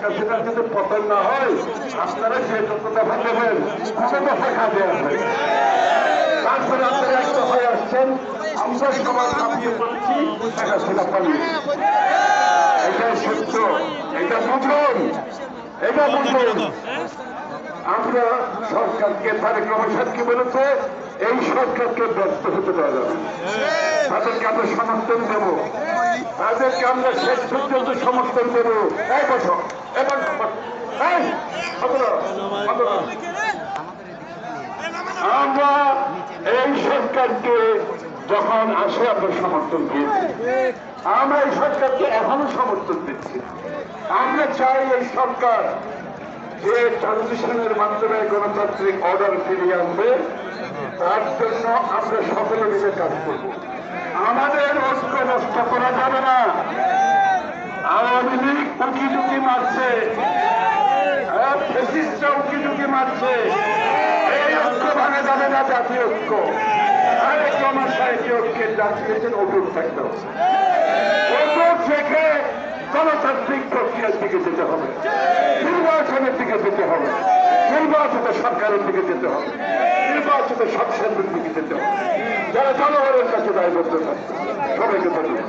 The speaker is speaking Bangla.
শেখ হাসিনার যদি পতন না হয় আপনারা যে যত দফা দেবেন কোনো দফা কাজে আসবে। তারপরে আপনারা এক দফায় আসছেন, আমরা সবাই কাঁপিয়ে পড়ছি শেখ হাসিনা পালিয়ে। এটাই সত্য, এটা বুঝুন, এটা বুঝুন। আমরা সরকারকে তারেক রহমান সাহেব কি বলেছে, এই সরকারকে ব্যস্ত হতে দেওয়া যাবে, তাদেরকে আমরা সমর্থন দেব, তাদেরকে আমরা শেষ পর্যন্ত সমর্থন দেব। এই বছর এবার আমরা এই সরকারকে যখন আসে আমরা সমর্থন দিয়েছি, আমরা এই সরকারকে এখনো সমর্থন দিচ্ছি। আমরা চাই এই সরকার যে ট্রানজিশনের মাধ্যমে গণতান্ত্রিক অর্ডার ফিরিয়ে আনবে, তার জন্য আমরা সকলে মিলে কাজ করব। আমাদের ঐক্য নষ্ট করা যাবে না। আওয়ামী লীগ উঁকি ঝুঁকি মারছে, ফ্যাসিস্টরা উঁকি ঝুঁকি মারছে, এই ঐক্য ভাঙা যাবে না। জাতীয় ঐক্য তারেক রহমান সাহেবকে ঐক্যের ডাক দিয়েছেন, অটুট থাকতে হবে। অটুট রেখে গণতান্ত্রিক প্রক্রিয়ার দিকে যেতে হবে, নির্বাচনের দিকে যেতে হবে, নির্বাচিত সরকারের দিকে যেতে হবে, নির্বাচিত সংসদের দিকে যেতে হবে, যারা জনগণের কাছে দায়বদ্ধ থাকবে। সবাইকে ধন্যবাদ।